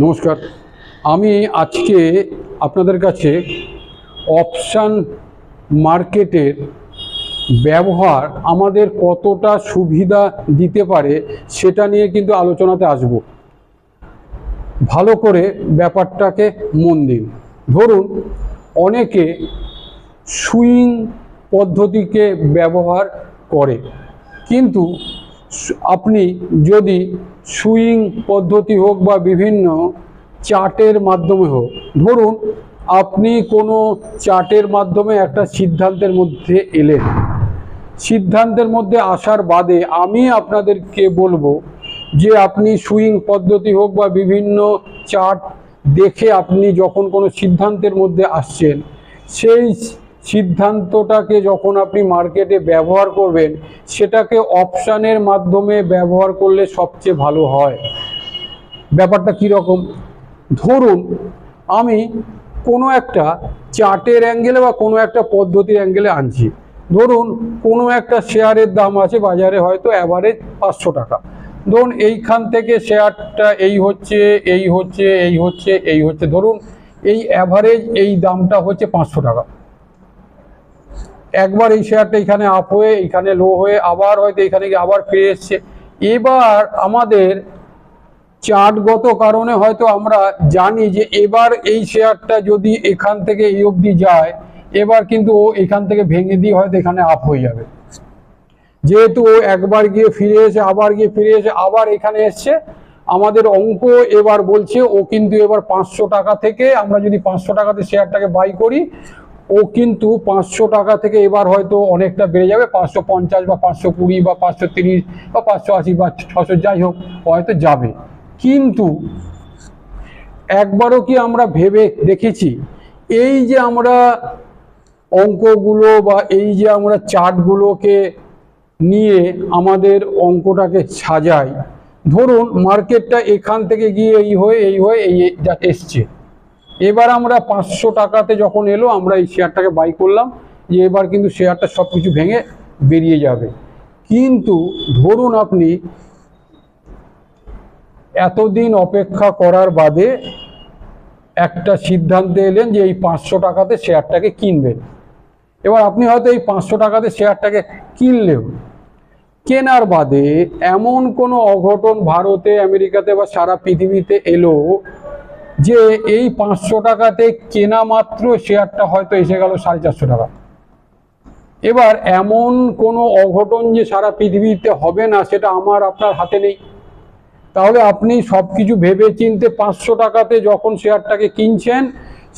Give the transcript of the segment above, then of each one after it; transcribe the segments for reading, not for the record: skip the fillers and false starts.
নমস্কার। আমি আজকে আপনাদের কাছে অপশান মার্কেটের ব্যবহার আমাদের কতটা সুবিধা দিতে পারে সেটা নিয়ে কিন্তু আলোচনাতে আসব। ভালো করে ব্যাপারটাকে মন দিন। ধরুন, অনেকে সুইং পদ্ধতিকে ব্যবহার করে, কিন্তু আপনি যদি সুইং পদ্ধতি হোক বা বিভিন্ন চার্টের মাধ্যমে হোক, ধরুন আপনি কোনো চার্টের মাধ্যমে একটা সিদ্ধান্তের মধ্যে এলেন, সিদ্ধান্তের মধ্যে আসার বাদে আমি আপনাদেরকে বলবো যে আপনি সুইং পদ্ধতি হোক বা বিভিন্ন চার্ট দেখে আপনি যখন কোনো সিদ্ধান্তের মধ্যে আসছেন, সেই সিদ্ধান্তটাকে যখন আপনি মার্কেটে ব্যবহার করবেন, সেটাকে অপশানের মাধ্যমে ব্যবহার করলে সবচেয়ে ভালো হয়। ব্যাপারটা কীরকম? ধরুন আমি কোনো একটা চার্টের অ্যাঙ্গেলে বা কোনো একটা পদ্ধতির অ্যাঙ্গেলে আনছি। ধরুন কোনো একটা শেয়ারের দাম আছে বাজারে হয়তো অ্যাভারেজ 500 টাকা। ধরুন এইখান থেকে শেয়ারটা এই হচ্ছে, এই হচ্ছে, এই হচ্ছে, এই হচ্ছে, ধরুন এই অ্যাভারেজ এই দামটা হচ্ছে 500 টাকা। একবার এই শেয়ারটা এখানে আপ হয়ে এখানে লো হয়ে আবার হয়তো এখানে গিয়ে আবার ফিরে এসছে। এবার আমাদের চার্টগত কারণে হয়তো আমরা জানি যে এবার এই শেয়ারটা যদি এখান থেকে এই অবধি যায়, এবার কিন্তু ও এখান থেকে ভেঙে দিয়ে হয়তো এখানে আপ হয়ে যাবে। যেহেতু ও একবার গিয়ে ফিরে এসে আবার গিয়ে ফিরে এসে আবার এখানে এসছে, আমাদের অঙ্ক এবার বলছে ও কিন্তু এবার 500 টাকা থেকে, আমরা যদি 500 টাকাতে শেয়ারটাকে বাই করি, ও কিন্তু 500 টাকা থেকে এবার হয়তো অনেকটা বেড়ে যাবে, 550 বা 520 বা 530 বা 580 বা 600 যাই হোক হয়তো যাবে। কিন্তু একবারও কি আমরা ভেবে দেখেছি এই যে আমরা অঙ্কগুলো বা এই যে আমরা চার্টগুলোকে নিয়ে আমাদের অঙ্কটাকে সাজাই? ধরুন মার্কেটটা এখান থেকে গিয়ে এই হয়ে এই এসছে, এবার আমরা 500 টাকাতে যখন এলো আমরা এই শেয়ারটাকে বাই করলাম যে এবার কিন্তু শেয়ারটা সব কিছু ভেঙে বেরিয়ে যাবে। কিন্তু ধরুন আপনি এতদিন অপেক্ষা করার বাদে একটা সিদ্ধান্তে এলেন যে এই 500 টাকাতে শেয়ারটাকে কিনবেন। এবার আপনি হয়তো এই 500 টাকাতে শেয়ারটাকে কিনলেও, কেনার বাদে এমন কোনো অঘটন ভারতে, আমেরিকাতে বা সারা পৃথিবীতে এলো যে এই 500 টাকাতে কেনা মাত্র শেয়ারটা হয়তো এসে গেল 450 টাকা। এবার এমন কোনো অঘটন যে সারা পৃথিবীতে হবে না সেটা আমার আপনার হাতে নেই। তাহলে আপনি সব কিছু ভেবে চিনতে 500 টাকাতে যখন শেয়ারটাকে কিনছেন,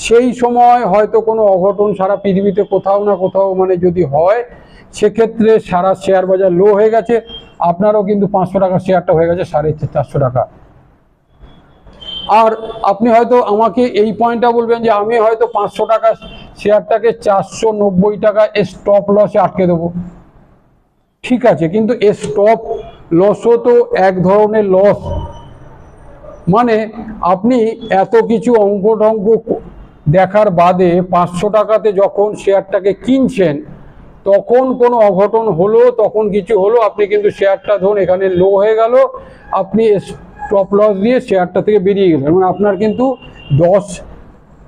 সেই সময় হয়তো কোনো অঘটন সারা পৃথিবীতে কোথাও না কোথাও যদি হয়, সেক্ষেত্রে সারা শেয়ার বাজার লো হয়ে গেছে, আপনারও কিন্তু 500 টাকার শেয়ারটা হয়ে গেছে 450 টাকা। আর আপনি হয়তো আমাকে এই পয়েন্টটা বলবেন যে আমি হয়তো 500 টাকা শেয়ারটাকে 490 টাকা স্টপ লসে আটকে দেবো। ঠিক আছে, কিন্তু স্টপ লসও তো এক ধরনের লস। আপনি এত কিছু অঙ্ক দেখার বাদে 500 টাকাতে যখন শেয়ারটাকে কিনছেন, তখন কোনো অঘটন হলো, তখন কিছু হলো, আপনি কিন্তু শেয়ারটা ধরুন এখানে লো হয়ে গেল, আপনি স্টপ লস দিয়ে শেয়ারটা থেকে বেরিয়ে গেলেন, আপনার কিন্তু 10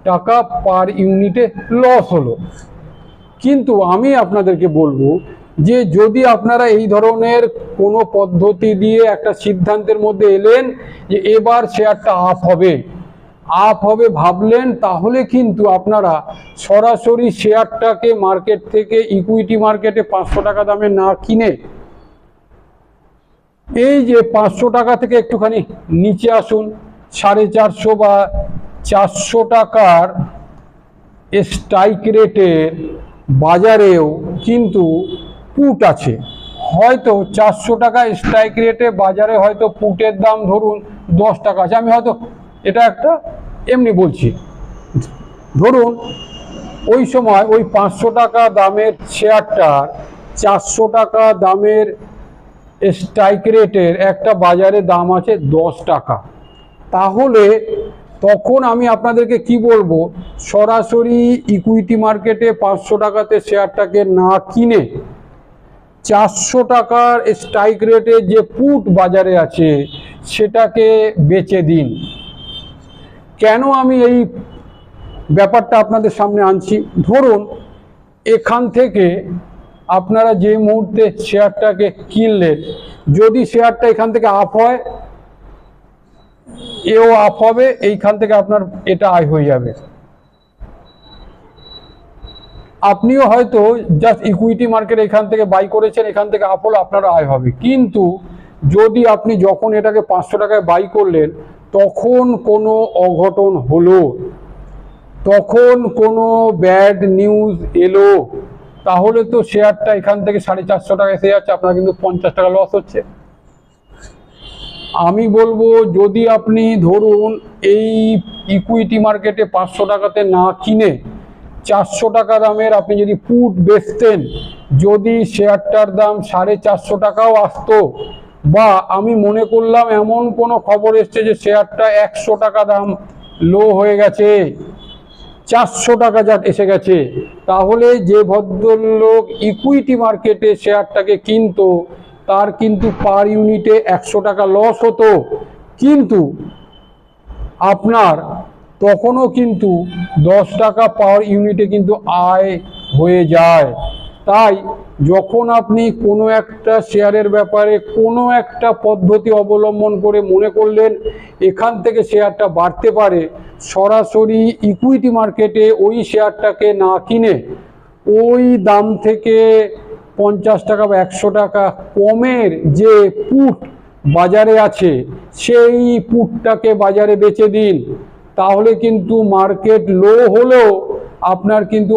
টাকা পার ইউনিটে লস হলো। কিন্তু আমি আপনাদেরকে বলবো যে যদি আপনারা এই ধরনের কোনো পদ্ধতি দিয়ে একটা সিদ্ধান্তের মধ্যে এলেন যে এবার শেয়ারটা আপ হবে ভাবলেন, তাহলে কিন্তু আপনারা সরাসরি শেয়ারটাকে মার্কেট থেকে ইকুইটি মার্কেটে 500 টাকা দামে না কিনে এই যে 500 টাকা থেকে একটুখানি নিচে আসুন, 450 বা 400 টাকার স্ট্রাইক রেটের বাজারেও কিন্তু পুট আছে। হয়তো 400 টাকা স্ট্রাইক রেটে বাজারে হয়তো পুটের দাম ধরুন 10 টাকা আছে, আমি হয়তো এটা একটা এমনি বলছি। ধরুন ওই সময় ওই 500 টাকা দামের শেয়ারটার 400 টাকা দামের স্ট্রাইক রেটের একটা বাজারে দাম আছে 10 টাকা। তাহলে তখন আমি আপনাদেরকে কি বলবো, সরাসরি ইকুইটি মার্কেটে 500 টাকাতে শেয়ারটাকে না কিনে 400 টাকার স্ট্রাইক রেটে যে পুট বাজারে আছে সেটাকে বেচে দিন। কেন আমি এই ব্যাপারটা আপনাদের সামনে আনছি, ধরুন এখান থেকে আপনারা যে মুহূর্তে শেয়ারটাকে কিনলেন, যদি শেয়ারটা এখান থেকে আপ হয়, এও আপ হবে, এইখান থেকে আপনার এটা আয় হয়ে যাবে। আপনিও হয়তো জাস্ট ইকুইটি মার্কেট এখান থেকে বাই করেছেন, এখান থেকে আপ হলো, আপনার আয় হবে। কিন্তু যদি আপনি যখন এটাকে 500 টাকায় বাই করলেন, তখন কোনো অঘটন হলো, তখন কোনো ব্যাড নিউজ এলো, তাহলে তো শেয়ারটা এখান থেকে 450 টাকা এসে যাচ্ছে, আপনার কিন্তু 50 টাকা লস হচ্ছে। আমি বলবো, যদি আপনি ধরুন এই ইকুইটি মার্কেটে 500 টাকাতে না কিনে 400 টাকা দামের আপনি যদি পুট বেচতেন, যদি শেয়ারটার দাম 450 টাকাও আসতো, বা আমি মনে করলাম এমন কোনো খবর এসছে যে শেয়ারটা 100 টাকা দাম লো হয়ে গেছে, 400 টাকা যা এসে গেছে, তাহলে যে ভদ্রলোক ইকুইটি মার্কেটে শেয়ারটাকে কিনতো, তার কিন্তু পার ইউনিটে 100 টাকা লস হতো, কিন্তু আপনার তখনও কিন্তু 10 টাকা পার ইউনিটে কিন্তু আয় হয়ে যায়। তাই যখন আপনি কোনো একটা শেয়ারের ব্যাপারে কোনো একটা পদ্ধতি অবলম্বন করে মনে করলেন এখান থেকে শেয়ারটা বাড়তে পারে, সরাসরি ইকুইটি মার্কেটে ওই শেয়ারটাকে না কিনে ওই দাম থেকে 50 টাকা বা 100 টাকা কমের যে পুট বাজারে আছে, সেই পুটটাকে বাজারে বেচে দিন। তাহলে কিন্তু মার্কেট লো হলেও আপনার কিন্তু